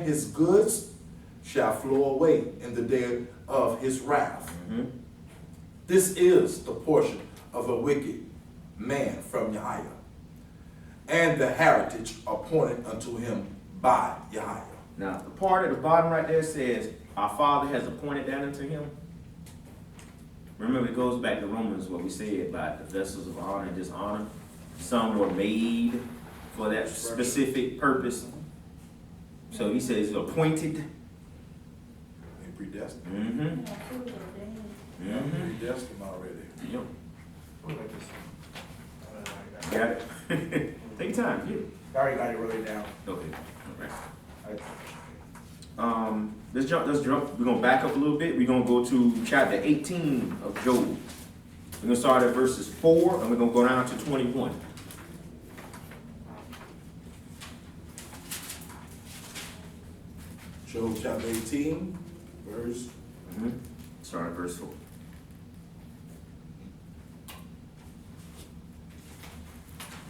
his goods shall flow away in the day of his wrath. This is the portion of a wicked man from Yahweh, and the heritage appointed unto him by Yahweh. Now, the part at the bottom right there says, our Father has appointed that unto him. Remember, it goes back to Romans, what we said about the vessels of honor and dishonor. Some were made for that specific purpose. So he says appointed. And predestined. Predestined already. Yep. Got it. Take your time. Yeah. I already got it wrote it down. Okay. All right. Let's jump. We're gonna back up a little bit. We're gonna go to chapter 18 of Job. We're gonna start at verses 4, and we're gonna go down to 21. Job chapter 18, verse. Start at verse 4.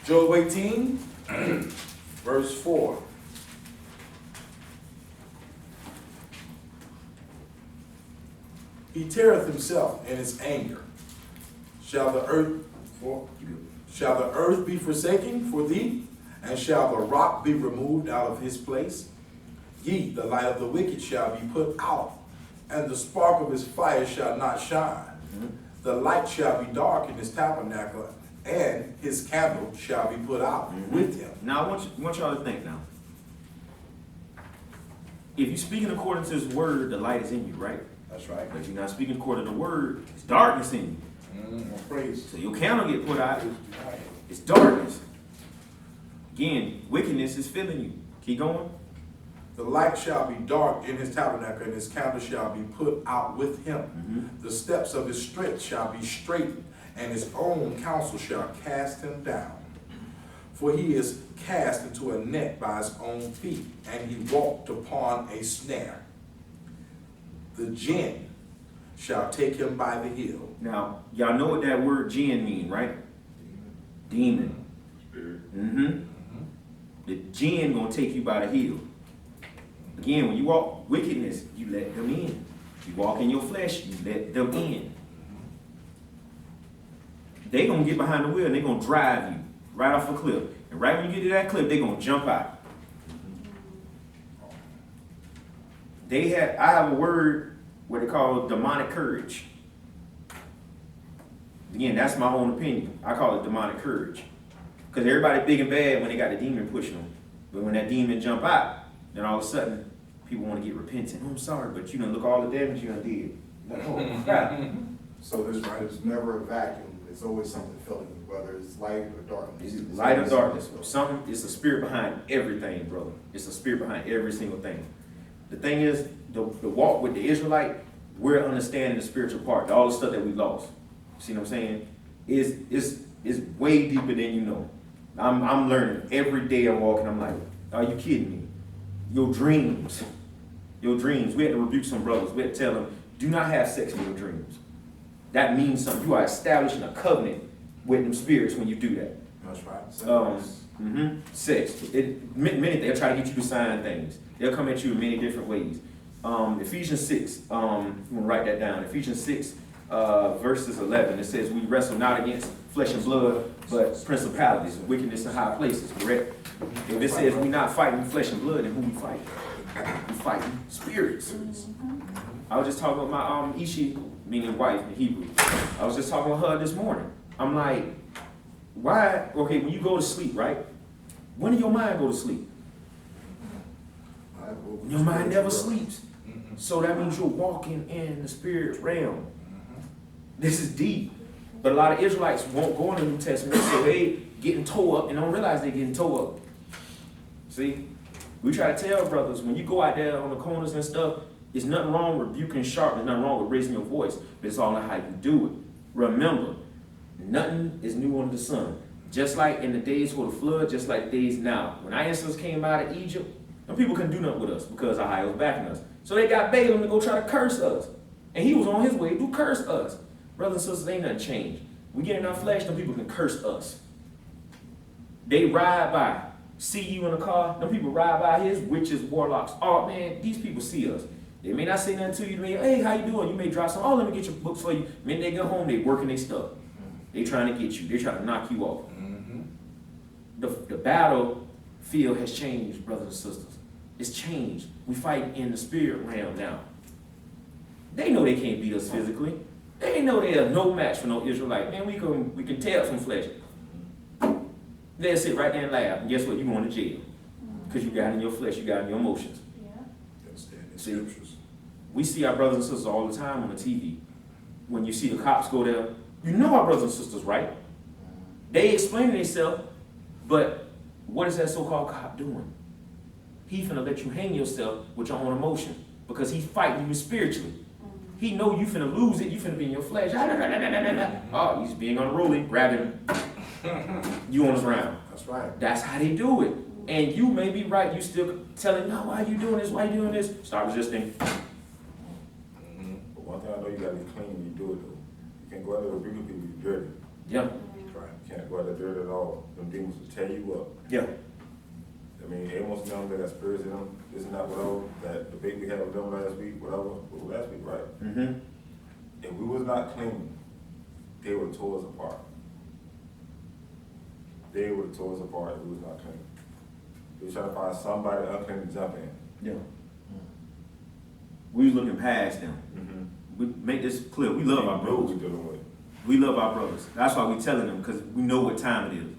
Job 18, verse 4. He teareth himself in his anger. Shall the earth be forsaken for thee? And shall the rock be removed out of his place? Ye, the light of the wicked shall be put out, and the spark of his fire shall not shine. The light shall be dark in his tabernacle, and his candle shall be put out with him. Now, I want y'all to think now. If you're speaking according to his word, the light is in you, right? That's right. But you're not speaking according to the word, it's darkness in you. Praise. So your candle get put out, it's darkness. Again, wickedness is filling you. Keep going. The light shall be dark in his tabernacle, and his candle shall be put out with him. The steps of his strength shall be straightened, and his own counsel shall cast him down. For he is cast into a net by his own feet, and he walked upon a snare. The jinn shall take him by the heel. Now, y'all know what that word jinn mean, right? Demon. Spirit. The jinn gonna take you by the heel. Again, when you walk wickedness, you let them in. You walk in your flesh, you let them in. They gonna get behind the wheel and they gonna drive you right off a cliff. And right when you get to that cliff, they gonna jump out. I have a word what they call demonic courage. Again, that's my own opinion. I call it demonic courage. Because everybody big and bad when they got the demon pushing them. But when that demon jump out, then all of a sudden, people want to get repentant. Oh, I'm sorry, but you done look all the damage you done did. Like, oh, crap. So there's never a vacuum. It's always something filling you, whether it's light or darkness. It's light or darkness. Something, it's a spirit behind everything, brother. It's a spirit behind every single thing. The thing is, the walk with the Israelite, we're understanding the spiritual part, all the stuff that we lost. See what I'm saying? Is way deeper than you know. I'm learning every day I'm walking. I'm like, are you kidding me? Your dreams. We had to rebuke some brothers. We had to tell them, do not have sex in your dreams. That means something. You are establishing a covenant with them spirits when you do that. That's right. Sex. Many they'll try to get you to sign things. They'll come at you in many different ways. Ephesians 6. I'm gonna write that down. Ephesians 6, verses 11. It says, "We wrestle not against flesh and blood, but principalities, wickedness in high places." Correct. If it says we're not fighting flesh and blood, then who we fight? We fighting spirits. I was just talking with my Ishi, meaning wife in Hebrew. I was just talking with her this morning. I'm like, why? Okay, when you go to sleep, right? When do your mind go to sleep? Your mind never sleeps. So that means you're walking in the spirit realm. This is deep. But a lot of Israelites won't go in the New Testament, so they getting tore up and don't realize they're getting tore up. See? We try to tell brothers, when you go out there on the corners and stuff, there's nothing wrong with rebuking sharp, there's nothing wrong with raising your voice, but it's all in how you do it. Remember, nothing is new under the sun. Just like in the days for the flood, just like the days now. When our ancestors came out of Egypt, them people couldn't do nothing with us because Ahio was backing us. So they got Balaam to go try to curse us. And he was on his way to curse us. Brothers and sisters, ain't nothing changed. We get in our flesh, them people can curse us. They ride by. see you in a car, them people ride by his witches, warlocks. Oh man, these people see us. They may not say nothing to you. They may, hey, how you doing? You may drop some. Oh, let me get your books for you. Then they go home, they working their stuff. They trying to get you. They trying to knock you off. The battlefield has changed, brothers and sisters. It's changed. We fight in the spirit realm now. They know they can't beat us physically. They know they are no match for no Israelite. Man, we can tear up some flesh. They'll sit right there and laugh. And guess what? You're going to jail. Because you got it in your flesh, you got it in your emotions. See, we see our brothers and sisters all the time on the TV. When you see the cops go there, you know our brothers and sisters, right? They explain themselves, but what is that so-called cop doing? He finna let you hang yourself with your own emotion because he's fighting you spiritually. He know you finna lose it, you finna be in your flesh. Oh, he's being unruly, grabbing you on the ground. That's right. That's how they do it. And you may be right, you still telling, no, why are you doing this? Why are you doing this? Start resisting. But one thing I know, you gotta be clean when you do it though. You can't go out there with bigger people, you're dirty. Yeah. Right. You can't go out there dirty at all. Them demons will tear you up. Yeah. I mean, everyone's known they got spirits in them, this and that, whatever, that debate we had with them last week, whatever, last week, right? If we was not clean, they would have tore us apart. They would have tore us apart if we was not clean. They was trying to find somebody unclean to jump in. Yeah. We was looking past them. We make this clear. We love our We know what brothers. we're dealing with. We love our brothers. That's why we telling them, because we know what time it is.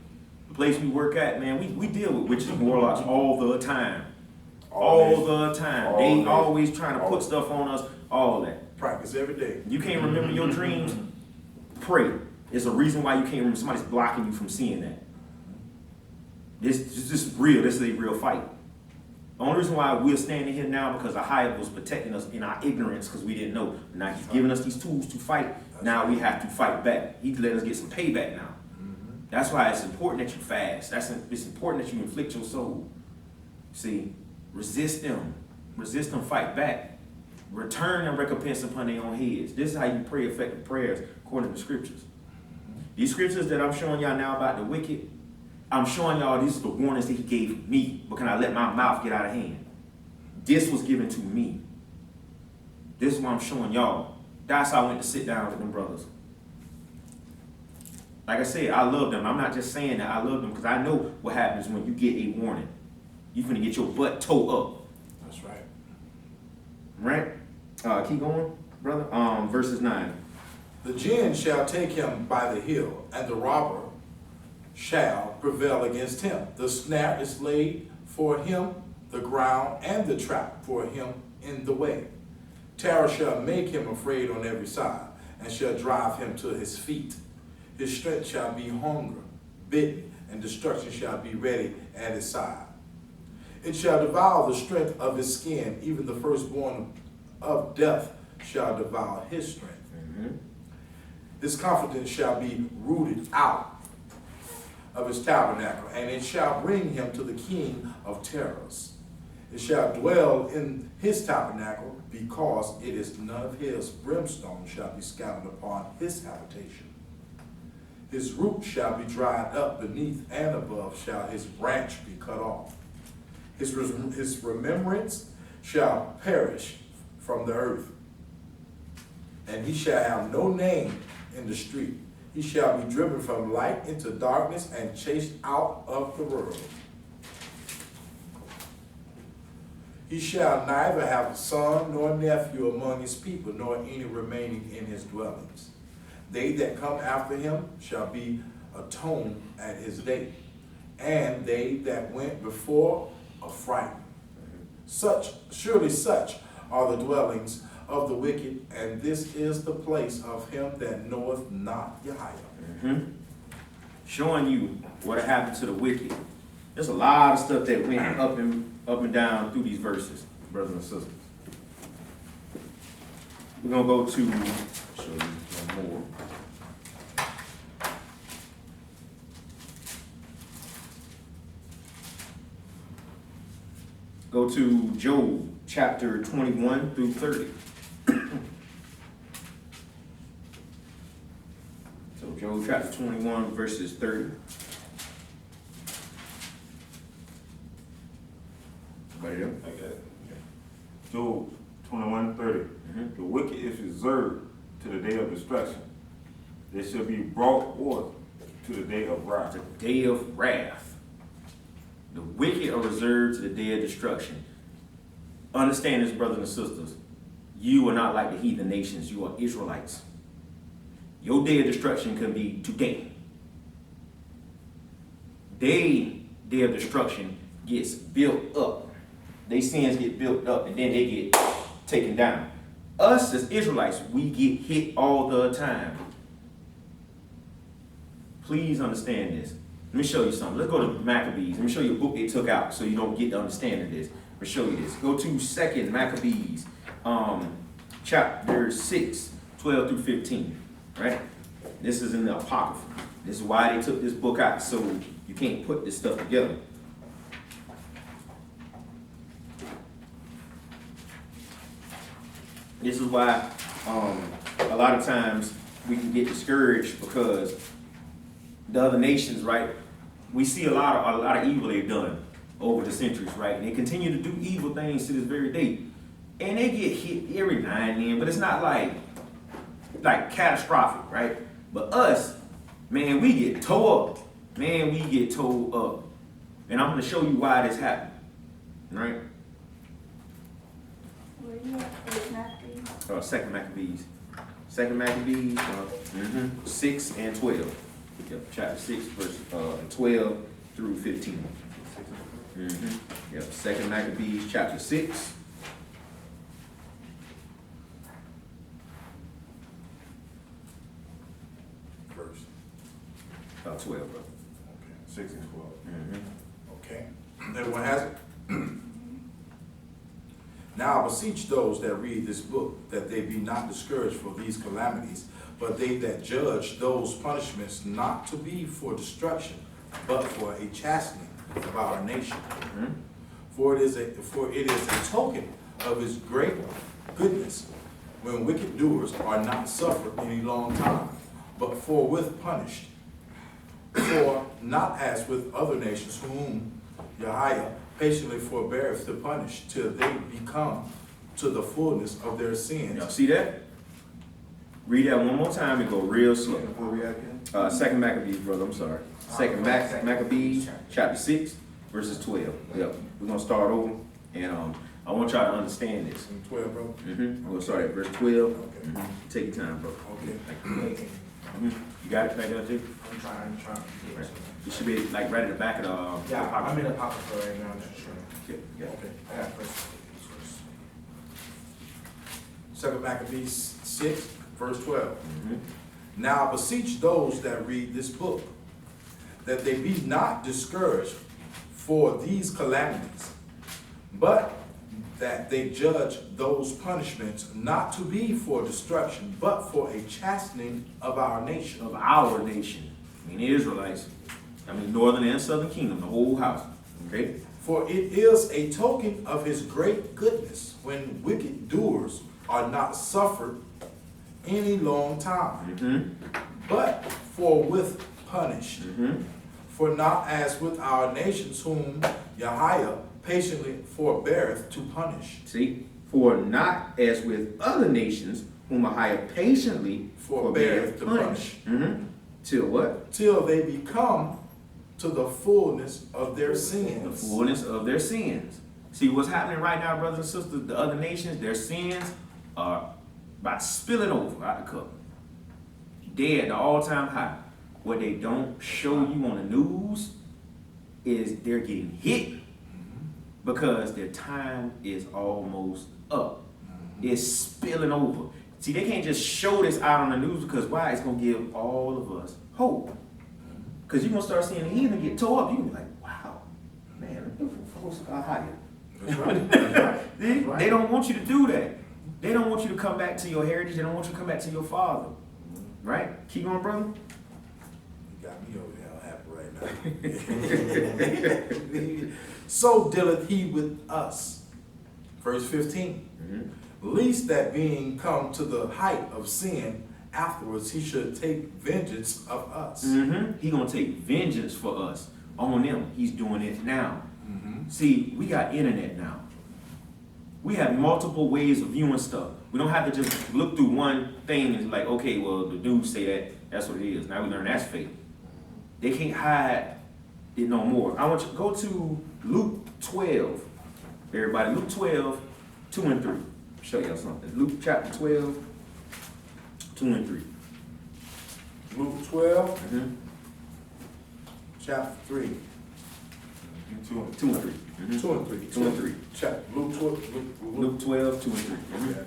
The place we work at, man, we deal with witches and warlocks all the time. All the time. All They day. always trying to All put day. stuff on us, all that. Practice every day. You can't remember your dreams, pray. It's a reason why you can't remember. Somebody's blocking you from seeing that. This is real. This is a real fight. The only reason why we're standing here now because the higher was protecting us in our ignorance because we didn't know. Now he's giving us these tools to fight. Now we have to fight back. He let us get some payback now. That's why it's important that you fast. It's important that you inflict your soul. See, resist them. Resist them, fight back. Return and recompense upon their own heads. This is how you pray effective prayers according to the scriptures. These scriptures that I'm showing y'all now about the wicked, I'm showing y'all these are the warnings that he gave me, but can I let my mouth get out of hand? This was given to me. This is what I'm showing y'all. That's how I went to sit down with them brothers. Like I said, I love them. I'm not just saying that. I love them because I know what happens when you get a warning. You're going to get your butt towed up. That's right. Right? Keep going, brother. Verses 9. The jinn shall take him by the heel, and the robber shall prevail against him. The snare is laid for him, the ground and the trap for him in the way. Terror shall make him afraid on every side, and shall drive him to his feet. His strength shall be hunger, bitten, and destruction shall be ready at his side. It shall devour the strength of his skin, even the firstborn of death shall devour his strength. His confidence shall be rooted out of his tabernacle, and it shall bring him to the king of terrors. It shall dwell in his tabernacle, because it is none of his. Brimstone shall be scattered upon his habitation. His root shall be dried up beneath, and above shall his branch be cut off. His remembrance shall perish from the earth, and he shall have no name in the street. He shall be driven from light into darkness and chased out of the world. He shall neither have a son nor nephew among his people, nor any remaining in his dwellings. They that come after him shall be atoned at his day, and they that went before are frightened. Surely such are the dwellings of the wicked, and this is the place of him that knoweth not Yahweh. Showing you what happened to the wicked. There's a lot of stuff that went up and down through these verses, brothers and sisters. We're gonna go to show you one more. Go to Job chapter 21 through 30. So Job chapter 21 verses 30. Right here. I got it. Job 21:30. The wicked is reserved to the day of destruction. They shall be brought forth to the day of wrath. The day of wrath. The wicked are reserved to the day of destruction. Understand this, brothers and sisters. You are not like the heathen nations. You are Israelites. Your day of destruction can be today. Day of destruction gets built up. They sins get built up and then they get taken down. Us as Israelites, we get hit all the time. Please understand this. Let me show you something. Let's go to Maccabees. Let me show you a book they took out so you don't get the understanding of this. Let me show you this. Go to 2nd Maccabees, chapter 6, 12 through 15. Right? This is in the Apocrypha. This is why they took this book out, so you can't put this stuff together. This is why a lot of times we can get discouraged because the other nations, right? We see a lot of evil they've done over the centuries, right? And they continue to do evil things to this very day, and they get hit every now and then. But it's not like catastrophic, right? But us, man, we get tore up. Man, we get tore up, and I'm going to show you why this happened, right? Where you at? Maccabees? 2nd Maccabees. 2nd Maccabees, 6 and 12. Yep, chapter 6, verse 12 through 15. Yep, 2nd Maccabees, chapter 6. Verse. 12, bro. Okay. 6 and 12. Okay. Everyone has it? Now I beseech those that read this book that they be not discouraged for these calamities, but they that judge those punishments not to be for destruction, but for a chastening of our nation. For it is a token of his great goodness when wicked doers are not suffered any long time, but forthwith punished. For not as with other nations whom Yahweh patiently forbeareth to punish till they become to the fullness of their sins. Y'all see that? Read that one more time and go real slow. Where we at again? 2nd Maccabees, brother, I'm sorry. 2nd Maccabees, chapter 6, verses 12. Yep, we're going to start over, and I want y'all to understand this. 12, bro. I'm going to start at verse 12. Okay. Take your time, bro. Okay. You got it back there, too? I'm trying. Right. It should be like right at the back of the Yeah, pocket. I'm in the pocket for right now, I'm not sure. Yeah. Okay. I got first. 2nd Maccabees 6, verse 12. Now I beseech those that read this book, that they be not discouraged for these calamities, but that they judge those punishments not to be for destruction, but for a chastening of our nation. Of our nation. I mean, the Israelites. I mean, northern and southern kingdom, the whole house. Okay? For it is a token of his great goodness when wicked doers are not suffered any long time, but forthwith punished. For not as with our nations whom Yahweh patiently forbeareth to punish. See? For not as with other nations, whom Ahijah patiently Forbeareth to punish. Till what? Till they become to the fullness of their The sins. fullness of their sins. See what's happening right now, brothers and sisters? The other nations, their sins are by spilling over out the cup. Dead at the all-time high. What they don't show you on the news is they're getting hit because their time is almost up. It's spilling over. See, they can't just show this out on the news because why? It's going to give all of us hope. Because you're going to start seeing the heathen get tore up. You're going to be like, wow, man, folks are higher. That's right. That's right. They don't want you to do that. They don't want you to come back to your heritage. They don't want you to come back to your father. Right? Keep going, brother. You got me over here happy right now. So dealeth he with us. Verse 15. Least that being come to the height of sin, afterwards he should take vengeance of us. He gonna take vengeance for us on them. He's doing it now. See, we got internet now. We have multiple ways of viewing stuff. We don't have to just look through one thing and like, okay, well, the news say that, that's what it is. Now we learn that's fake. They can't hide it no more. I want you to go to Luke 12. Everybody, Luke 12, 2 and 3. Show y'all something. Luke chapter 12, 2 and 3. Luke 12, Mm-hmm. chapter 3. 2 and 3. Mm-hmm. 2 and 3. 2 and 3. Luke 12. Luke 12, 2 and 3. Yeah, Mm-hmm. I got you.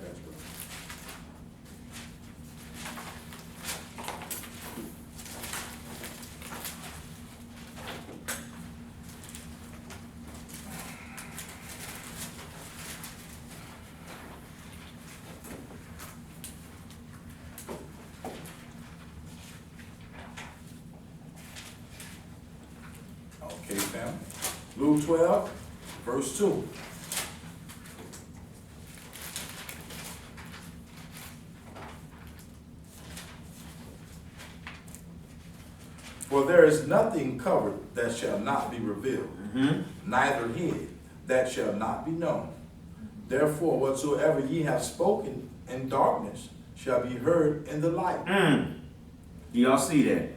Okay, fam. Luke 12, verse 2. For there is nothing covered that shall not be revealed, neither hid that shall not be known. Therefore, whatsoever ye have spoken in darkness shall be heard in the light. Y'all see that?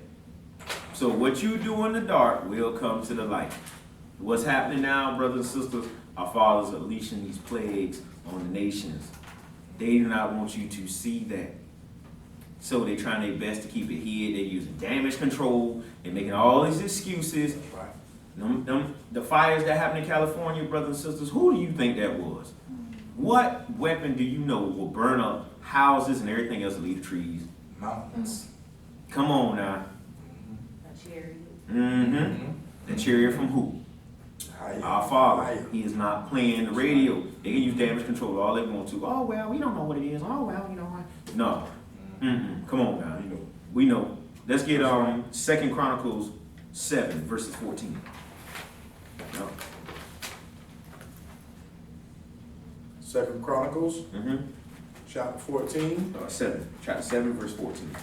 So what you do in the dark will come to the light. What's happening now, brothers and sisters? Our fathers are unleashing these plagues on the nations. They do not want you to see that. So they're trying their best to keep it hid. They're using damage control. They're making all these excuses. That's right. The fires that happened in California, brothers and sisters, who do you think that was? What weapon do you know will burn up houses and everything else and leave trees? Mountains. Come on now. A chariot. Mm-hmm. The chariot from who? Higher. Our Father. Higher. He is not playing the radio. They can use damage control all they want to. Oh, well, we don't know what it is. Oh, well, you know what? No. Mm-mm. Come on now. You know. We know. Let's get 2 Chronicles 7, verses 14. No. 2 Chronicles, Mm-hmm. chapter 14. 7. Chapter 7, verse 14.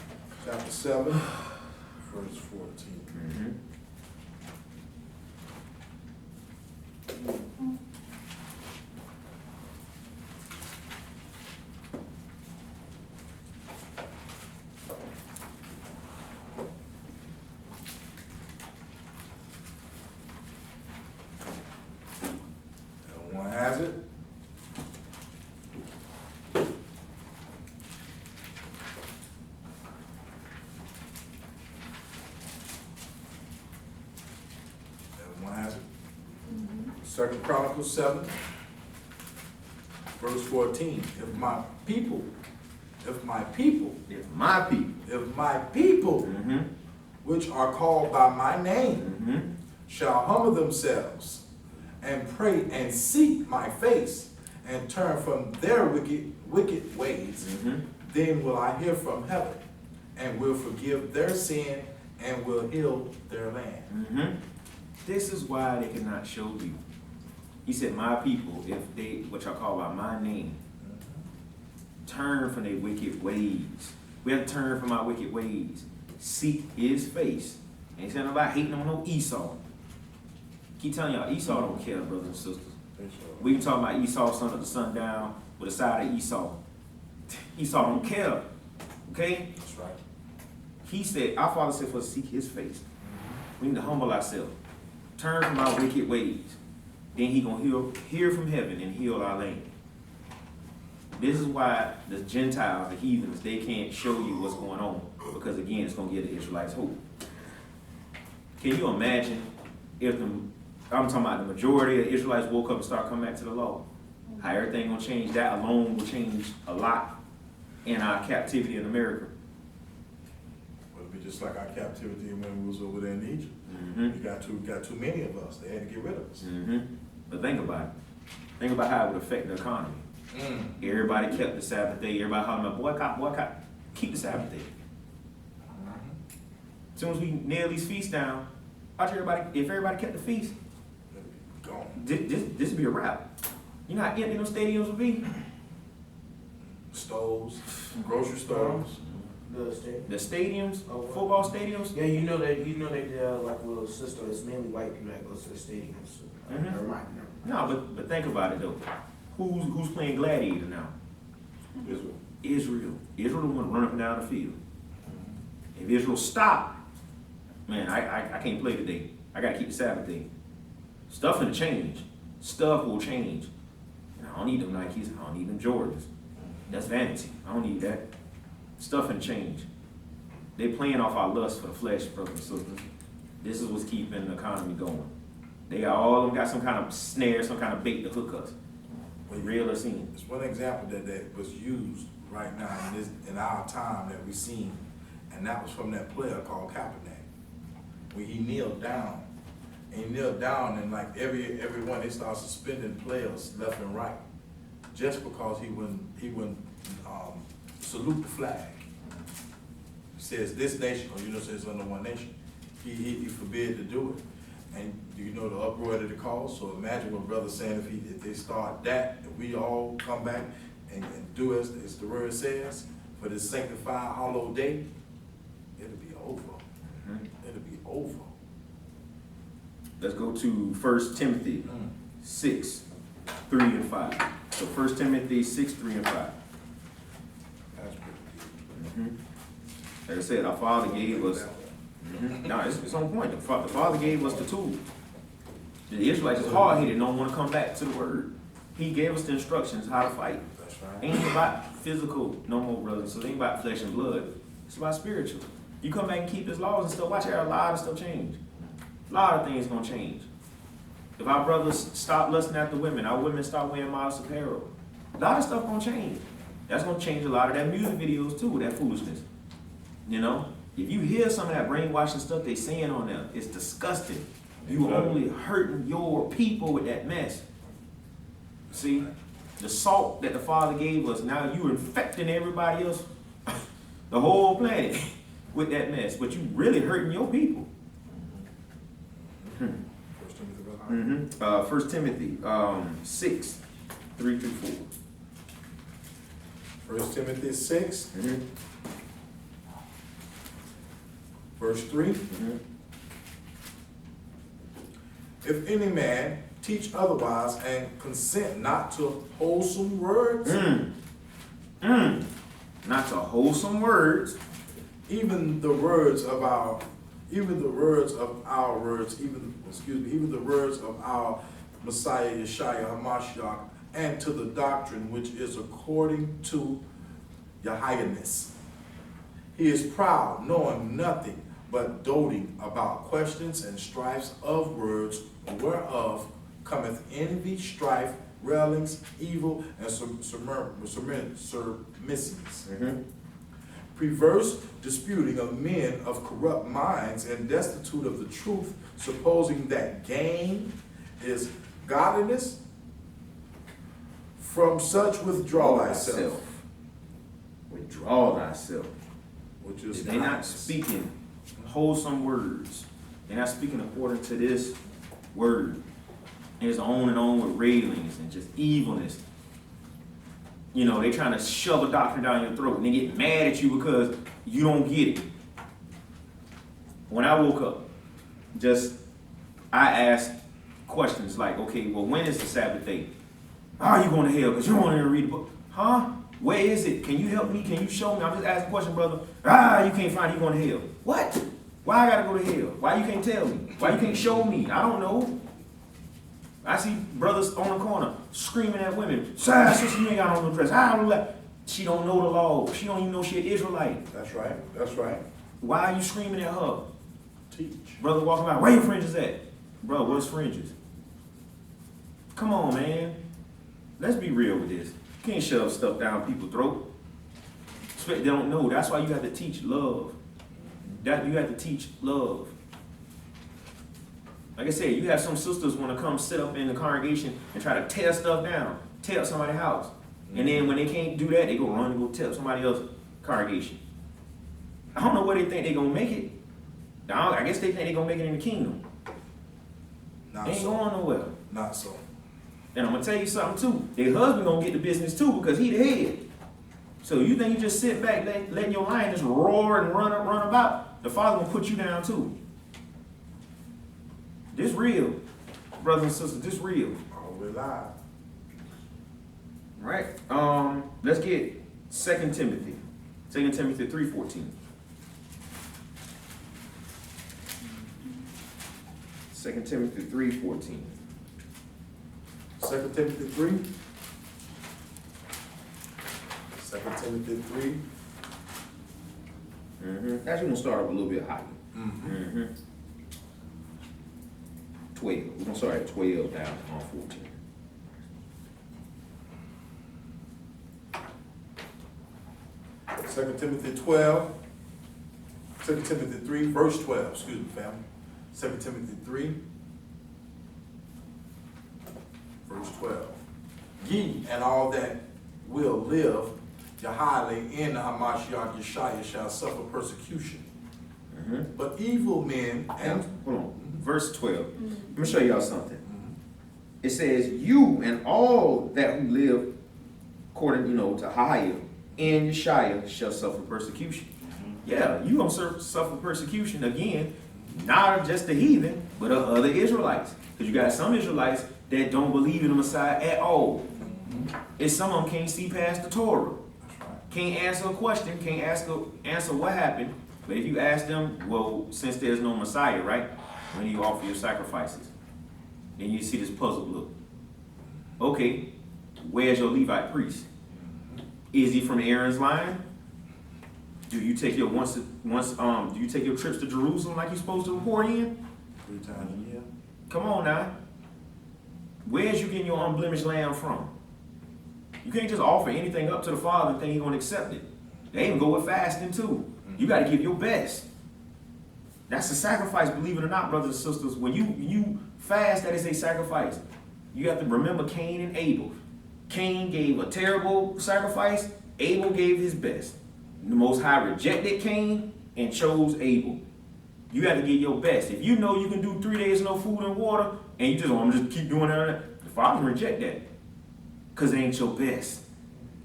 Chapter 7, verse 14. Mm-hmm. Everyone has it? Everyone has it? 2 Chronicles 7, verse 14. If my people, If my people, mm-hmm. which are called by my name, Mm-hmm. shall humble themselves and pray and seek my face and turn from their wicked ways, Mm-hmm. then will I hear from heaven and will forgive their sin and will heal their land. Mm-hmm. This is why they cannot show you. He said, my people, if they, which I call by my name, turn from their wicked ways. We have to turn from our wicked ways. Seek his face. Ain't saying about hating on no Esau. Keep telling y'all, Esau don't care, brothers and sisters. We can talk about Esau, son of the sundown, with a side of Esau. Esau don't care. Okay? That's right. He said, our Father said for us to seek his face. We need to humble ourselves. Turn from our wicked ways. Then he gonna hear from heaven and heal our land. This is why the Gentiles, the heathens, they can't show you what's going on. Because again, it's gonna give the Israelites hope. Can you imagine if I'm talking about the majority of the Israelites woke up and start coming back to the law? How everything gonna change? That alone will change a lot in our captivity in America. Well, it'll be just like our captivity when we was over there in Egypt. Mm-hmm. We got too many of us. They had to get rid of us. Mm-hmm. But think about it. Think about how it would affect the economy. Everybody kept the Sabbath day. Everybody hollering about boycott. Keep the Sabbath day. As soon as we nail these feasts down, watch everybody. If everybody kept the feast, Gone. this would be a wrap. You know how empty those stadiums would be? Stores, grocery stores. The state. The stadiums, Oh, wow. football stadiums. Yeah, you know that they like a little system. It's mainly white people that go to the stadiums. Never mind. No, but think about it though. Who's playing gladiator now? Israel. Israel the one running up and down the field. If Israel stop, man, I can't play today. I gotta keep the Sabbath day. Stuff will change. Stuff will change. And I don't need them Nikes. I don't need them Jordans. That's vanity. I don't need that. Stuff will change. They playing off our lust for the flesh, brothers and sisters. This is what's keeping the economy going. They all of them got some kind of snare, some kind of bait to hook us. Real or seen. It's one example that was used right now in our time that we seen, and that was from that player called Kaepernick. When he kneeled down, and like everyone, they started suspending players left and right, just because he wouldn't salute the flag. He says this nation, or says under one nation. He forbid to do it. And you know the uproar that it caused. So imagine what brother's saying if they start that, if we all come back and do as the word says for this sanctified hollow day, it'll be over. It'll be over. Let's go to 1 Timothy 6, 3 and 5. So 1 Timothy 6, 3 and 5. That's pretty deep. Like I said, our Father gave us. No, it's on point. The Father gave us the tool. The Israelites is hard-headed, don't want to come back to the word. He gave us the instructions how to fight. That's right. Ain't about physical no more, brothers. So it ain't about flesh and blood. It's about spiritual. You come back and keep his laws and stuff, watch how a lot of stuff change. A lot of things gonna change. If our brothers stop lusting after women, our women stop wearing modest apparel, a lot of stuff gonna change. That's gonna change a lot of that music videos too, that foolishness. You know? If you hear some of that brainwashing stuff they saying on there, it's disgusting. You only hurting your people with that mess. See? The salt that the Father gave us, now you infecting everybody else, the whole planet, with that mess. But you really hurting your people. 1 Timothy 6, 3 through 4. 1 Timothy 6, verse 3. If any man teach otherwise and consent not to wholesome words, Not to wholesome words, even the words of our Messiah Yeshua HaMashiach, and to the doctrine which is according to Yahweh's. He is proud, knowing nothing, but doting about questions and strifes of words, whereof cometh envy, strife, railings, evil, and surmisings. Perverse disputing of men of corrupt minds and destitute of the truth, supposing that gain is godliness. From such withdraw thyself. Withdraw thyself. Which is They're not kindness. speaking wholesome words. They're not speaking according to this word. It's on and on with railings and just evilness. You know, they trying to shove a doctrine down your throat and they get mad at you because you don't get it. When I woke up, I asked questions like, okay, well, when is the Sabbath day? Are you going to hell? Because you don't want to read the book. Huh? Where is it? Can you help me? Can you show me? I'm just asking a question, brother. You can't find it. You going to hell. What? Why I got to go to hell? Why you can't tell me? Why you can't show me? I don't know. I see brothers on the corner screaming at women. Sister, you ain't got on no dress. I don't like. She don't know the law. She don't even know she an Israelite. That's right. That's right. Why are you screaming at her? Teach. Brother walking around, where your fringes at? Bro, what's fringes? Come on, man. Let's be real with this. You can't shove stuff down people's throat. They don't know. That's why you have to teach love. You have to teach love. Like I said, you have some sisters want to come sit up in the congregation and try to tear stuff down, tear up somebody's house. And then when they can't do that, they go run and go tear up somebody else's congregation. I don't know where they think they're going to make it. I guess they think they're going to make it in the kingdom. Not They ain't so. going nowhere. Not so. And I'm going to tell you something too. Their husband going to get the business too because he the head. So you think you just sit back letting your lion just roar and run about? The Father going to put you down too. This real. brothers and sisters, this real. All we live. Right? Let's get 2 Timothy. 2 Timothy 3:14. 2 Timothy 3:14. 2 Timothy 3. 2 Timothy 3. Actually, we're gonna start up a little bit higher. 12. We're gonna start at 12 down on 14. Second Timothy 12. 2 Timothy 3, verse 12. Excuse me, family. 2 Timothy 3, verse 12. Ye and all that will live Yahweh in the Hamashiach Yeshua shall suffer persecution. But evil men and Hold on. Verse 12. Let me show y'all something. It says, you and all that who live according, to Higher in Yeshua shall suffer persecution. Yeah, you gonna suffer persecution again, not just the heathen, but other Israelites. Because you got some Israelites that don't believe in the Messiah at all. And some of them can't see past the Torah. Can't answer a question, can't answer what happened. But if you ask them, well, since there's no Messiah, right? When do you offer your sacrifices? Then you see this puzzled look. Okay, where's your Levite priest? Is he from Aaron's line? Do you take your do you take your trips to Jerusalem like you're supposed to report in? 3 times a year. Come on now. Where's you getting your unblemished lamb from? You can't just offer anything up to the Father and think He's gonna accept it. They even go with fasting too. You got to give your best. That's a sacrifice, believe it or not, brothers and sisters. When you fast, that is a sacrifice. You have to remember Cain and Abel. Cain gave a terrible sacrifice. Abel gave his best. The Most High rejected Cain and chose Abel. You have to give your best. If you know you can do 3 days no food and water, and you just want to just keep doing that, the Father reject that. Because it ain't your best.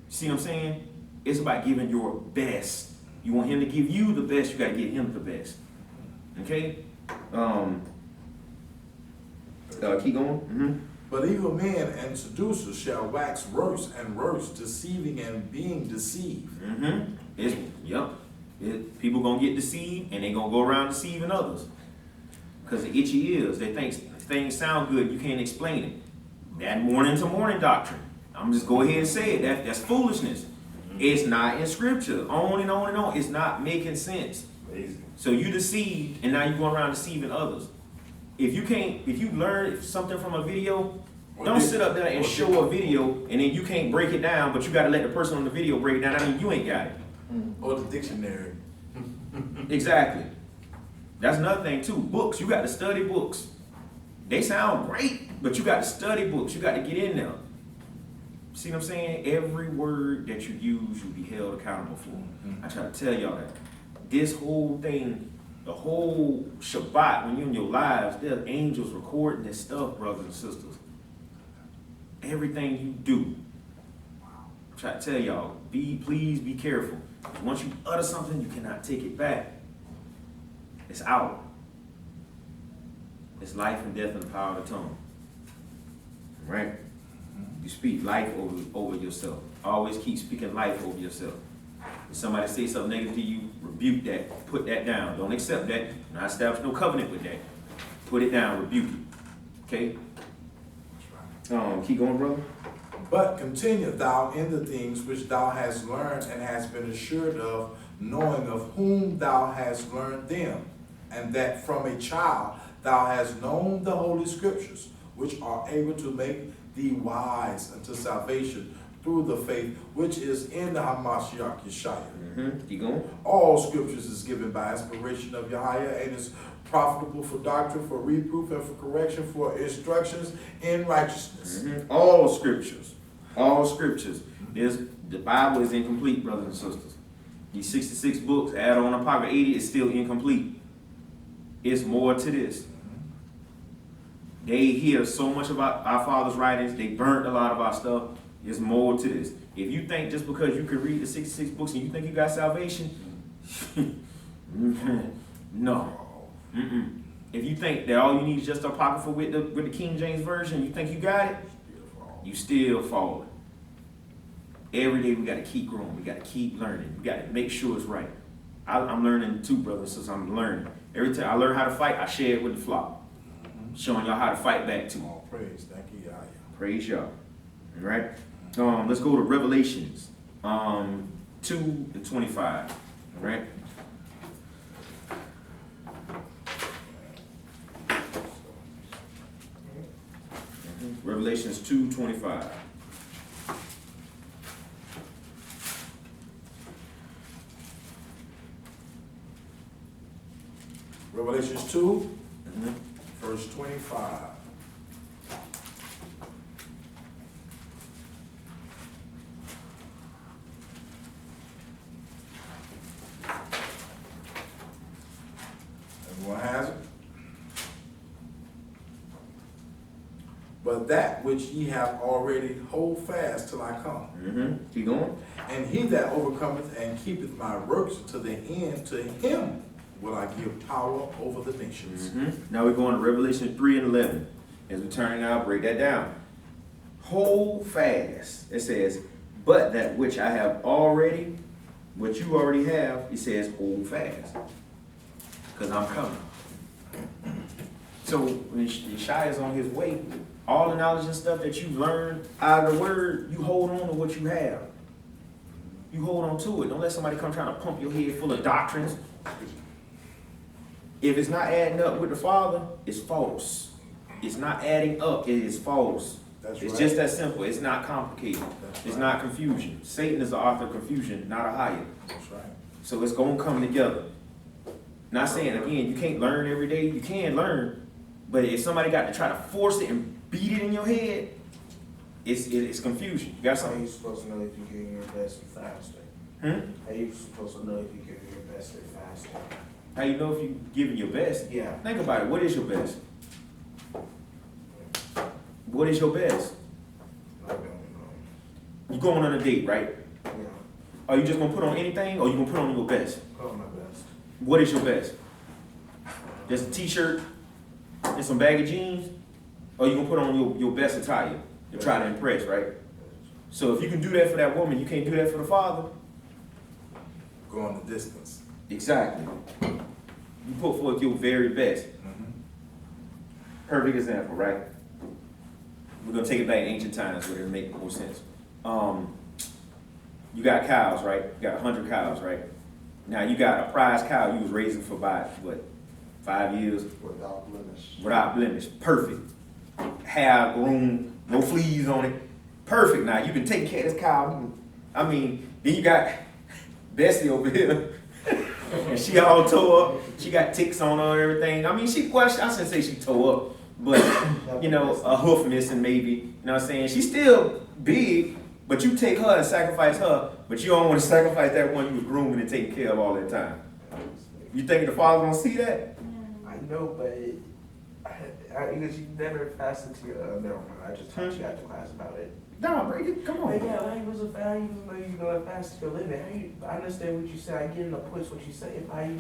See what I'm saying? It's about giving your best. You want Him to give you the best, you got to give Him the best. Okay? Keep going. But evil men and seducers shall wax worse and worse, deceiving and being deceived. People gonna get deceived, and they gonna go around deceiving others. Because the itchy ears, they think things sound good, you can't explain it. That morning to morning doctrine. I'm just go ahead and say it. That's foolishness. It's not in scripture. On and on and on. It's not making sense. Amazing. So you deceived, and now you're going around deceiving others. If you learn something from a video, don't sit up there and show a video, and then you can't break it down, but you got to let the person on the video break it down. I mean, you ain't got it. Or the dictionary. Exactly. That's another thing too. Books. You got to study books. They sound great, but you got to study books. You got to get in there. See what I'm saying? Every word that you use, you'll be held accountable for. I try to tell y'all that. This whole thing, the whole Shabbat, when you're in your lives, there are angels recording this stuff, brothers and sisters. Everything you do. I try to tell y'all, please be careful. Once you utter something, you cannot take it back. It's out. It's life and death in the power of the tongue. Right? You speak life over yourself. Always keep speaking life over yourself. If somebody say something negative to you, rebuke that. Put that down. Don't accept that. Not establish no covenant with that. Put it down. Rebuke it. Okay? Keep going, brother. But continue thou in the things which thou hast learned and hast been assured of, knowing of whom thou hast learned them, and that from a child thou hast known the holy scriptures, which are able to make thee wise unto salvation through the faith which is in the Hamashiach Yeshua. Keep going. All scriptures is given by inspiration of Yahweh and is profitable for doctrine, for reproof, and for correction, for instructions in righteousness. All scriptures. All scriptures. The Bible is incomplete, brothers and sisters. These 66 books, add on Apocrypha 80, is still incomplete. It's more to this. They hear so much about our father's writings. They burnt a lot of our stuff. There's more to this. If you think just because you can read the 66 books and you think you got salvation, no. If you think that all you need is just apocrypha with the King James Version, you think you got it, you still falling. Every day we got to keep growing. We got to keep learning. We got to make sure it's right. I'm learning too, brother, since I'm learning. Every time I learn how to fight, I share it with the flock. Showing y'all how to fight back too. All praise, thank you, Yahya. Praise y'all. All right. Let's go to Revelations 2:25. All right. Revelations 2:25. Revelations 2, verse 25. Everyone has it? But that which ye have already hold fast till I come. Keep going. And he that overcometh and keepeth my works to the end, to him will I give power over the nations. Now we're going to Revelation 3:11. As we turn it out, break that down. Hold fast. It says, but that which I have already, what you already have, it says hold fast. Because I'm coming. So when Yeshua is on his way, all the knowledge and stuff that you've learned out of the word, you hold on to what you have. You hold on to it. Don't let somebody come trying to pump your head full of doctrines. If it's not adding up with the Father, it's false. It's not adding up, it is false. That's It's right. just that simple. It's not complicated. That's It's right. not confusion. Satan is the author of confusion, not a higher. That's right. So it's going to come together. Not saying, again, you can't learn every day. You can learn. But if somebody got to try to force it and beat it in your head, it's confusion. You got How you something? supposed to know if you're giving your best and fasting? Hmm? How you supposed to know if you're giving your best and fasting? How you know if you're giving your best? Yeah. Think about it. What is your best? What is your best? I don't know. You going on a date, right? Yeah. Are you just going to put on anything or you going to put on your best? Put on my best. What is your best? Just a t-shirt and some baggy jeans? Or you gonna put on your best attire to try to impress, right? So if you can do that for that woman, you can't do that for the Father? Going the distance. Exactly. You put forth your very best. Perfect example, right? We're gonna take it back to ancient times where it'll make more sense. You got cows, right? You got 100 cows, right? Now you got a prize cow you was raising for about, what, 5 years? Without blemish. Without blemish. Perfect. Hair groomed, no fleas on it. Perfect. Now you've been taking care of this cow. I mean, then you got Bessie over here. And she all tore up. She got ticks on her and everything. I mean, I shouldn't say she tore up, but you know, a hoof missing maybe. You know what I'm saying? She's still big, but you take her and sacrifice her, but you don't want to sacrifice that one you was grooming and taking care of all that time. You think the Father don't see that? I know, but because you never fasted to your, never mind, I just taught you after class about it. Nah, break it. Come Like, on. yeah, how you was a how you know you gonna fast to your limit? How you, I understand what you say. I get in the points what you say. How you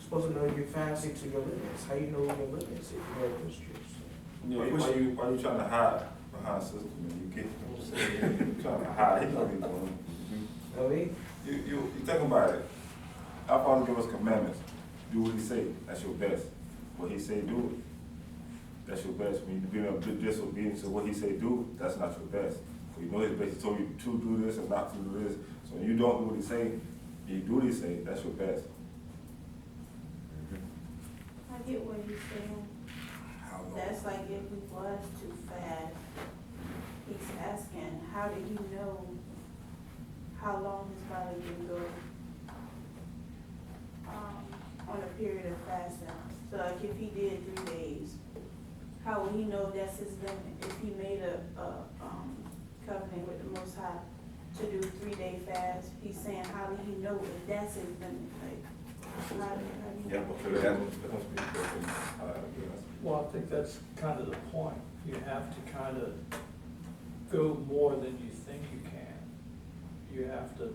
supposed to know you're fasting to your limits? How you know your limits if you have restrictions? Why you trying to hide behind sister? Man? You get trying to hide. He know what he's doing. I mean, You think about it. Our Father give us commandments. Do what He say. That's your best. What He say, do it. That's your best. When you be disobedient to what He say, do, that's not your best. For you know His best. He told you to do this and not to do this. So when you don't do what He say, you do what He say. That's your best. I get what he's saying. How long? That's like if we was to fast, he's asking, how do you know how long his body can go on a period of fasting? So like if he did 3 days, how will he know that's his limit? If he made a covenant with the Most High to do 3-day fast, he's saying, how do he know if that's his limit? Like, how do you Yeah, know? okay, that must be perfect. Well, I think that's kind of the point. You have to kind of go more than you think you can. You have to,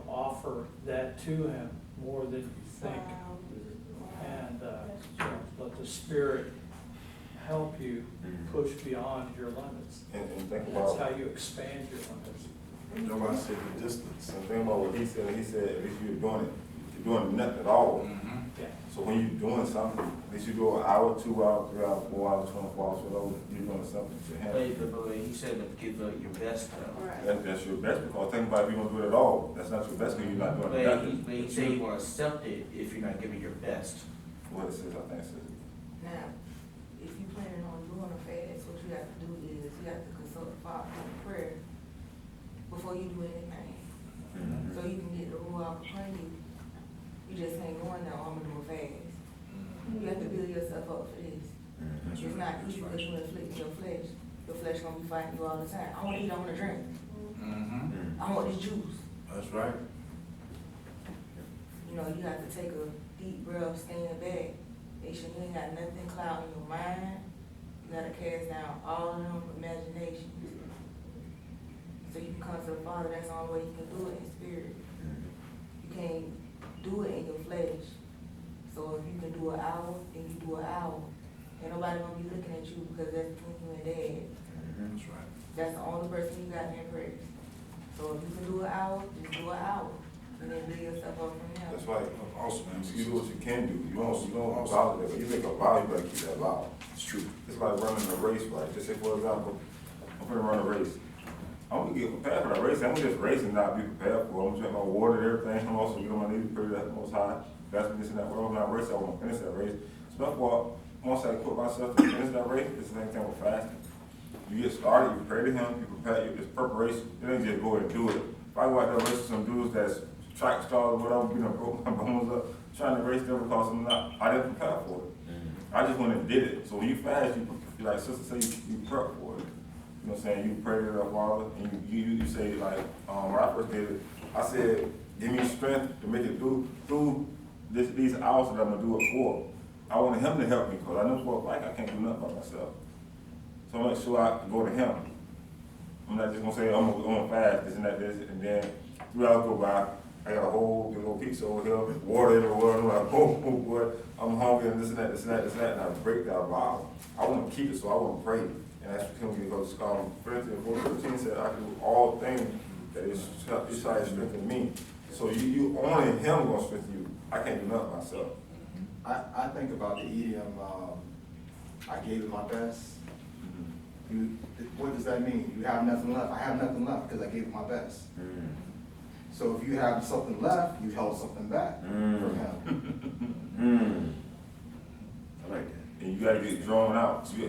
offer that to him more than you think. Wow. And, That's true. let the Spirit help you push beyond your limits. And think That's about, how you expand your limits. Nobody said the distance. and think about what he said at least you're doing nothing at all. Yeah. So when you're doing something, at least you do an hour, 2 hours, 3 hours, 4 hours, 24 hours, whatever, you're doing something to him. But he said to give your best though. Right. That's your best, because think about if you don't do it at all, that's not your best, because you're not doing nothing. But he said he won't accept it if you're not giving your best. What it says, I think it says. Now, if you planning on doing a fast, what you have to do is you have to consult the Father in prayer before you do anything. So you can get the rule off upon you. You just can't go in there, oh, I'm gonna do a fast. You have to build yourself up for this. It's not easy because you inflict your flesh. Your flesh gonna be fighting you all the time. I wanna eat, I wanna drink. I want this juice. That's right. You know, you have to take a deep breath, stand back. Make sure you ain't got nothing clouding your mind. You gotta cast down all of them imaginations. So you can come to the Father, that's the only way you can do it in spirit. You can't do it in your flesh. So if you can do an hour, then you do an hour. Ain't nobody gonna be looking at you because that's between you and Dad. That's right. That's the only person you got in prayer. So if you can do an hour, just do an hour. And then build yourself up from there. That's right. Awesome, man. You do what you can do. You don't vow that, but you make a vow, you better keep that vow. It's true. It's like running a race, right? Just say, for example, I'm gonna run a race. I'm gonna get prepared for that race. I'm gonna just race and not be prepared for it. I'm gonna drink my water and everything. I'm also get on my knees, pray that Most High. That's this and that. When I'm not race, I want to finish that race. So that's why once I put myself to finish that race, it's the same thing with fasting. You get started, you pray to him, you prepare, it's preparation. You don't just go and do it. If I go out there and race with some dudes that's track stars or whatever, you know, broke my bones up, trying to race them because I didn't prepare for it. I just went and did it. So when you fast, you like sister say, you prep for it. You know what I'm saying? You pray to the Father, and you say, like, when I first did it, I said, give me strength to make it through these hours that I'm gonna do it for. I wanted him to help me, because I know for a fact I can't do nothing by myself. So I make sure I go to him. I'm not just gonna say, I'm gonna fast, this, and then 3 hours go by, I got a whole big old pizza over here, water everywhere, and I'm like, oh boy, I'm hungry, and this and that, and I break that vow. I want to keep it, so I want to pray. And that's what him because Corinthians 4:13 said, I can do all things that is try to strengthen me. So you only him gonna strengthen you. I can't do nothing myself. I think about the idiom, I gave it my best. What does that mean? You have nothing left. I have nothing left because I gave it my best. So if you have something left, you held something back from him. I like that. And you gotta get drawn out. You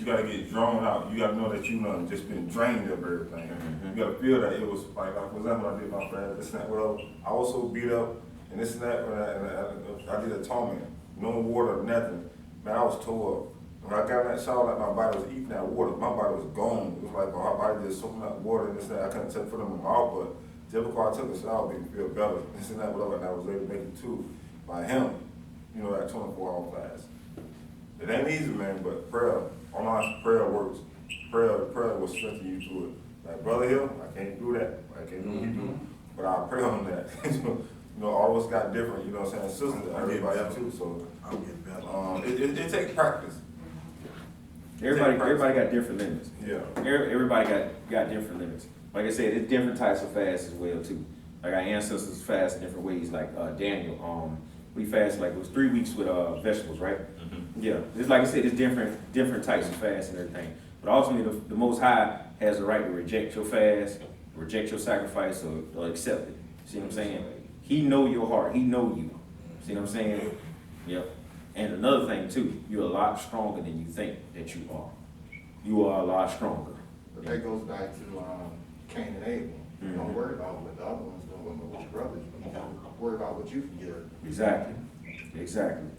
gotta get drawn out. You gotta know that you done just been drained of everything. You gotta feel that it was like for example, I did my fast, this and that, whatever. I was so beat up and this and that, and I did atonement. No water, nothing. Man, I was tore up. When I got in that shower, like my body was eating that water. My body was gone. It was like my body just soaking up water and this and that. I couldn't put it in my mouth, but just because I took a shower, it made me feel better. This and that, whatever, and I was able to make it too by him. You know, that 24-hour fast. It ain't easy, man, but prayer, online prayer works. Prayer will strengthen you through it. Like Brother Hill, I can't do that. I can't do what he do, but I pray on that. You know, all of us got different, you know what I'm saying, sisters, everybody else too, so. I'll get better. It takes practice. Everybody got different limits. Yeah. Everybody got different limits. Like I said, it's different types of fasts as well too. Like our ancestors fast in different ways. Like Daniel, we fast like it was 3 weeks with vegetables, right? Yeah. It's like I said, it's different types of fast and everything. But ultimately, the Most High has the right to reject your fast, reject your sacrifice, or accept it. See what I'm saying? He know your heart. He know you. See what I'm saying? Yep. And another thing too, you're a lot stronger than you think that you are. You are a lot stronger. But that goes back to Cain and Abel. Don't worry about what the other one's doing, but what your brother's doing. Worry about what you can get. Exactly.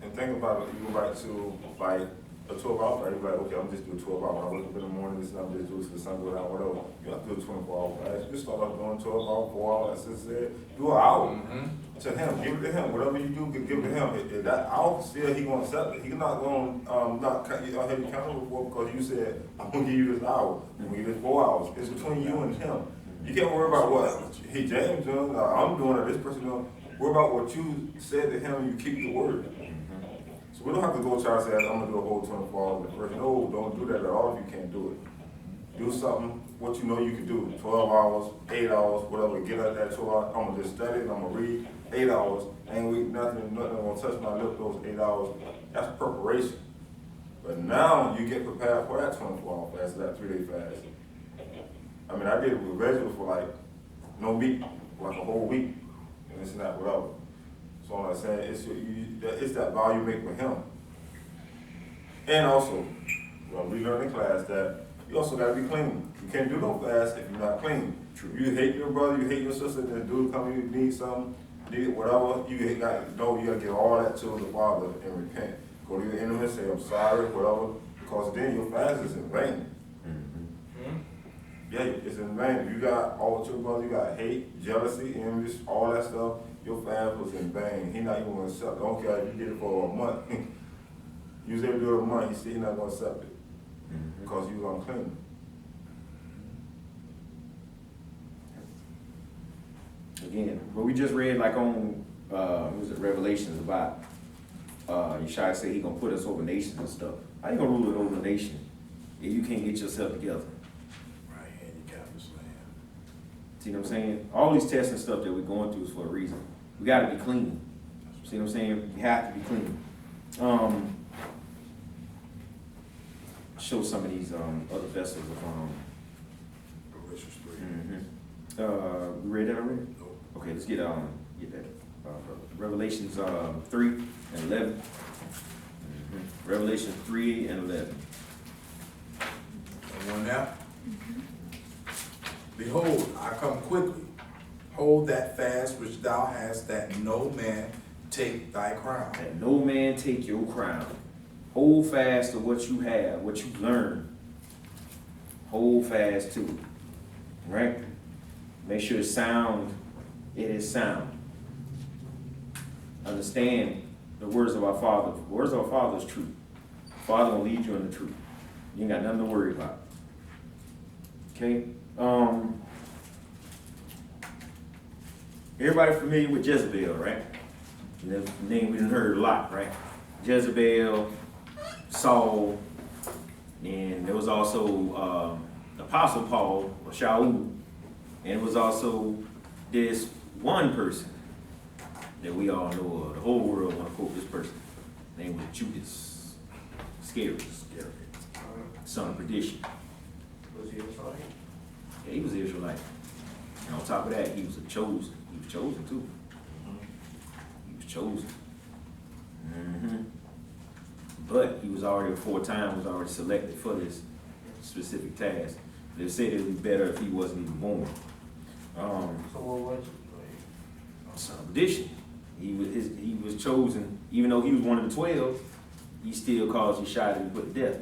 And think about it, you go back to like a 12-hour fast, you're like, okay, I'm just doing 12 hours. I wake up in the morning, this and I'm just doing till the sun go down, whatever. You have to do a 24-hour fast. You start off doing 12 hours, 4 hours, as I said, do an hour. To him, give it to him. Whatever you do, give it to him. If that hour still, he gonna accept it. He's not gonna not have you accountable for because you said, I'm gonna give you this hour, I'm gonna give you this 4 hours. It's between you and him. You can't worry about what James doing, I'm doing, or this person doing. Worry about what you said to him and you keep the word. So So we don't have to go try to say, I'm gonna do a whole 24 hours in the first. No, don't do that at all if you can't do it. Do something, what you know you can do, 12 hours, 8 hours, whatever, get out that 12 hours, I'm gonna just study and I'm gonna read 8 hours, ain't read nothing gonna touch my lip those 8 hours. That's preparation. But now you get prepared for that 24-hour fast, that 3-day fast. I mean, I did it with Reginald for like no meat, like a whole week, and it's not whatever. So I'm saying, it's that value you make with him. And also, well, we learned in class that you also gotta be clean. You can't do no fast if you're not clean. True. You hate your brother, you hate your sister, and then dude come, you need something, need whatever, you gotta get all that to the Father and repent. Go to your enemy and say, I'm sorry, whatever, because then your fast is in vain. Yeah, it's in vain. If you got all with your brother, you got hate, jealousy, envy, all that stuff, your fast was in vain. He not even gonna accept it. Don't care if you did it for a month. You was able to do it a month, he said he not gonna accept it. Because you was unclean. Again, what we just read, like on, what was it, Revelations about, Yeshua said he gonna put us over nations and stuff. How you gonna rule it over a nation if you can't get yourself together? Right, handicap is land. See what I'm saying? All these tests and stuff that we're going through is for a reason. We gotta be clean. See what I'm saying? You have to be clean. Show some of these other vessels of Galatians 3. we read that already? Nope. Okay, let's get that. Revelations 3 and 11. Revelations 3 and 11. Someone now? Behold, I come quickly. Hold that fast which thou hast, that no man take thy crown. That no man take your crown. Hold fast to what you have, what you learn. Hold fast to it. Right? Make sure it's sound. It is sound. Understand the words of our Father. The words of our Father is truth. Father will lead you in the truth. You ain't got nothing to worry about. Okay? Everybody familiar with Jezebel, right? That's a name we done heard a lot, right? Jezebel, Saul, and there was also Apostle Paul, or Shaul, and it was also this one person that we all know of. The whole world want to quote this person. His name was Judas. Scary. Son of perdition. Was he Israelite? Yeah, he was an Israelite. And on top of that, he was chosen. He was chosen too. He was chosen. But he was already, before time, was already selected for this specific task. They said it would be better if he wasn't even born. So what was it? Son of perdition. He was chosen, even though he was one of the 12, he still caused Yeshua to be put to death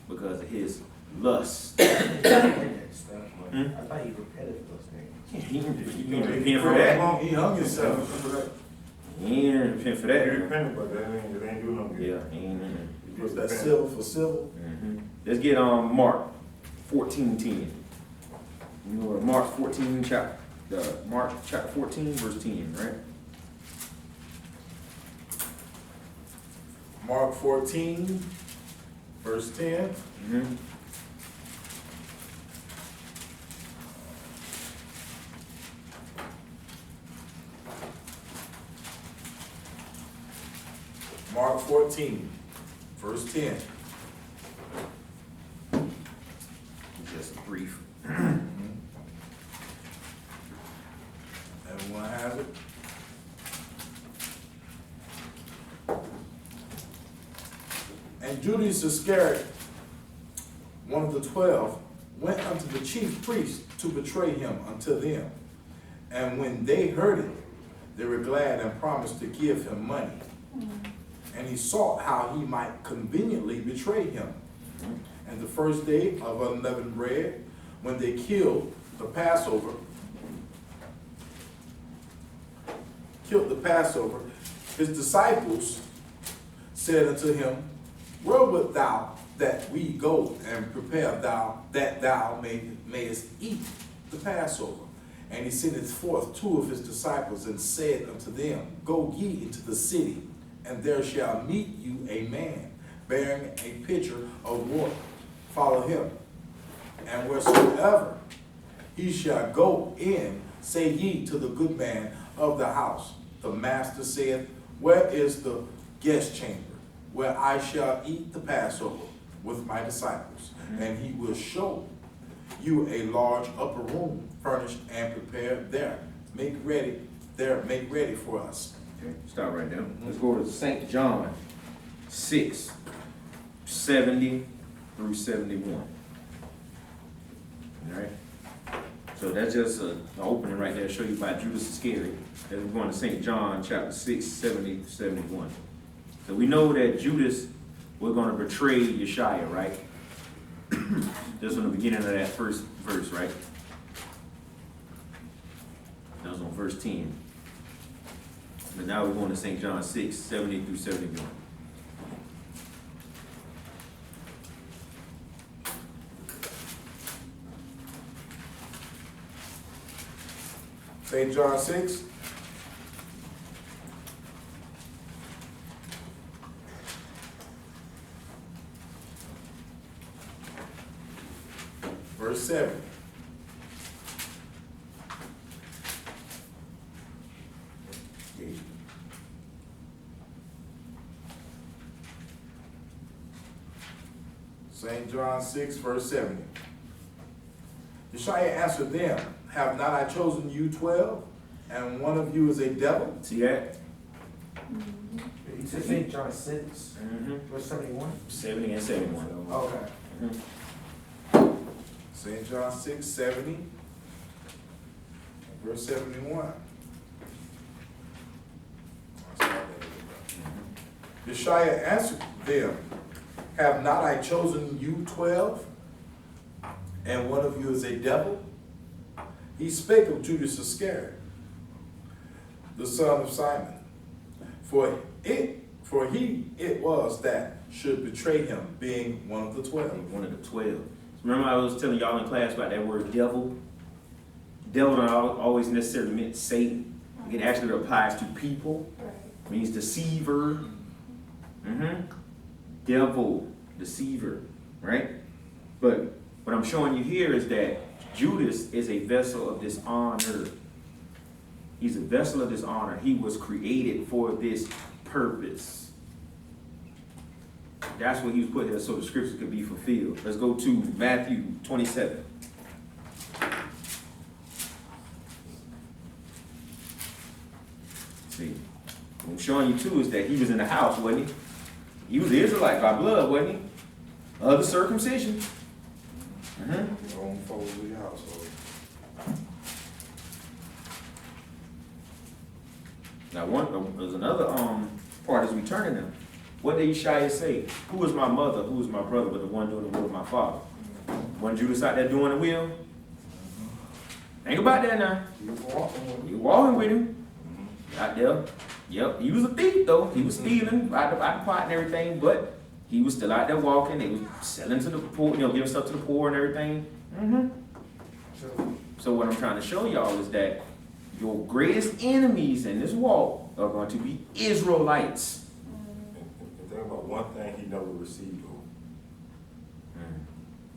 because of his lust. I thought he repented for those things. He didn't repent for that. He hung himself. He didn't repent for that. He repented, but that ain't do no good. Yeah, he ain't. Was that civil for civil? Let's get Mark 14:10. You know what Mark 14 Mark chapter 14 verse 10, right? Mark 14, verse 10. Mark 14, verse 10. Just brief. Everyone has it? And Judas Iscariot, one of the 12, went unto the chief priests to betray him unto them. And when they heard it, they were glad and promised to give him money. And he sought how he might conveniently betray him. And the first day of unleavened bread, when they killed the Passover, his disciples said unto him, where wilt thou that we go and prepare that thou mayest eat the Passover? And he sendeth forth 2 of his disciples and said unto them, go ye into the city, and there shall meet you a man bearing a pitcher of water. Follow him. And wheresoever he shall go in, say ye to the good man of the house, the master saith, where is the guest chamber, where I shall eat the Passover with my disciples? And he will show you a large upper room, furnished and prepared there. Make ready for us. Okay, stop right there. Let's go to St. John 6, 70 through 71. All right. So that's just an opening right there to show you about Judas Iscariot. As we're going to St. John chapter 6, 70 through 71. So we know that Judas was going to betray Yeshua, right? Just from the beginning of that first verse, right? That was on verse 10. But now we're going to St. John 6, 70 through 71. St. John 6. Verse 7. St. John 6, verse 70. Yeshua answered them, have not I chosen you 12, and one of you is a devil? See that? You said St. John 6, verse 71? 70 and 71. Okay. St. John 6, 70, verse 71. Yeshua answered them, have not I chosen you 12, and one of you is a devil? He spake of Judas Iscariot, the son of Simon, for he it was that should betray him, being one of the 12. One of the 12. Remember I was telling y'all in class about that word devil? Devil don't always necessarily mean Satan. It actually applies to people. It means deceiver. Devil, deceiver, right? But what I'm showing you here is that Judas is a vessel of dishonor. He's a vessel of dishonor. He was created for this purpose. That's what he was put here so the scriptures could be fulfilled. Let's go to Matthew 27. See, what I'm showing you too is that he was in the house, wasn't he? He was an Israelite by blood, wasn't he? Of the circumcision. Own foes of your household. Now, there's another part as we turn to them. What did Yeshua say? Who is my mother? Who is my brother? But the one doing the will of my father. One Judas out there doing the will. Think about that now. You walking with him. Out there. Yep. He was a thief though. He was stealing out the pot and everything, but he was still out there walking. They was selling to the poor, giving stuff to the poor and everything. So what I'm trying to show y'all is that your greatest enemies in this walk are going to be Israelites. And think about one thing he never received, though.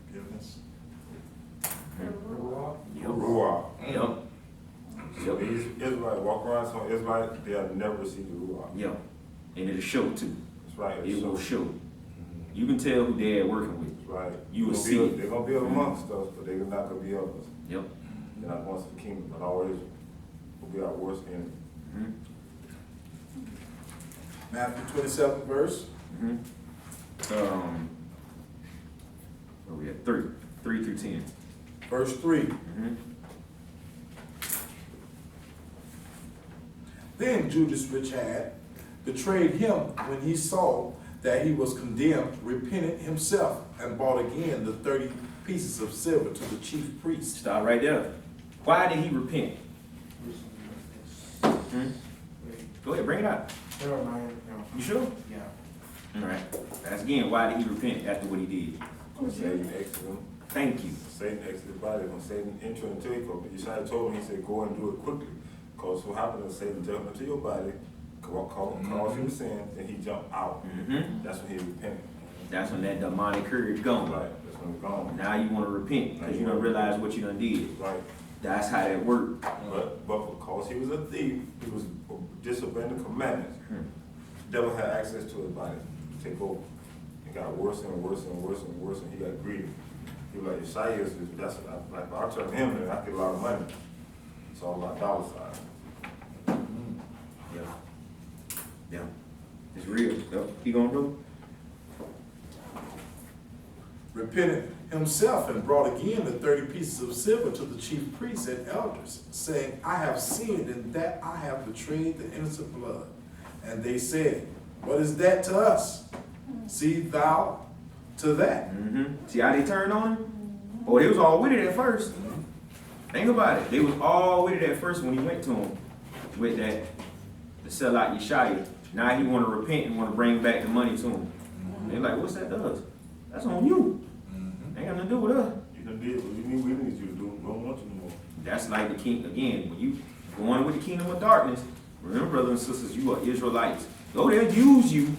Forgiveness. Ruach. Yep. So these Israelites walk around some Israelites, they have never received the Ruach. Yep. And it'll show too. That's right. It will show. You can tell who they're working with. That's right. You will see it. They're going to be amongst us, but they're not going to be of us. Yep. They're not going to the kingdom, but always will be our worst enemy. Matthew 27, verse. Where we at? 3 through 10. Verse 3. Then Judas, which had betrayed him when he saw that he was condemned, repented himself and brought again the 30 pieces of silver to the chief priest. Stop right there. Why did he repent? Go ahead, bring it out. Never mind. No. You sure? Yeah. All right. That's again, why did he repent after what he did? Satan exited him. Thank you. Satan exited his body. When Satan entered into it, Yeshua told him, he said, go and do it quickly. Because what happened is Satan jumped into your body, cause he was sin, then he jumped out. Mm-hmm. That's when he repented. That's when that demonic courage gone. Right, that's when it's gone. Now you want to repent because you don't realize what you done did. Right. That's how that worked. But because he was a thief, he was disobeying the commandments. Devil had access to his body, take over. It got worse and worse and worse and worse, and he got greedy. He was like, Isaiah, that's like if I turn him in, I get a lot of money. It's all about dollar sign. Yeah. Yeah. It's real. Yep. He gonna do? Repented himself and brought again the 30 pieces of silver to the chief priests and elders, saying, I have sinned in that I have betrayed the innocent blood. And they said, what is that to us? See thou to that. Mm-hmm. See how they turned on him? Oh, they was all with it at first. Think about it. They was all with it at first when he went to him with that to sell out Yeshaya. Now he want to repent and want to bring back the money to him. They're like, what's that to us? That's on you. Ain't got nothing to do with us. You done did what we need you to do. We don't want you no more. That's like the king again. When you going with the kingdom of darkness, remember, brothers and sisters, you are Israelites. Though they'll use you,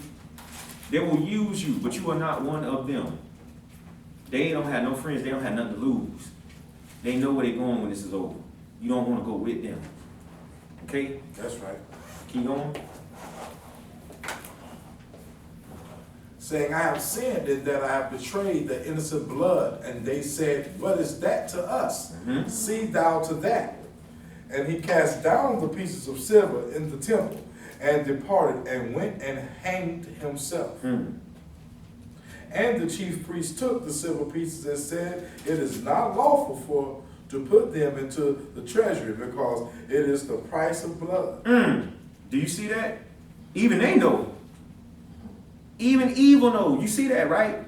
they will use you, but you are not one of them. They don't have no friends. They don't have nothing to lose. They know where they're going when this is over. You don't want to go with them. Okay? That's right. Keep going. Saying, I have sinned in that I have betrayed the innocent blood. And they said, what is that to us? See thou to that. And he cast down the pieces of silver in the temple and departed and went and hanged himself. And the chief priest took the silver pieces and said, it is not lawful to put them into the treasury because it is the price of blood. Do you see that? Even they know. Even evil know. You see that, right?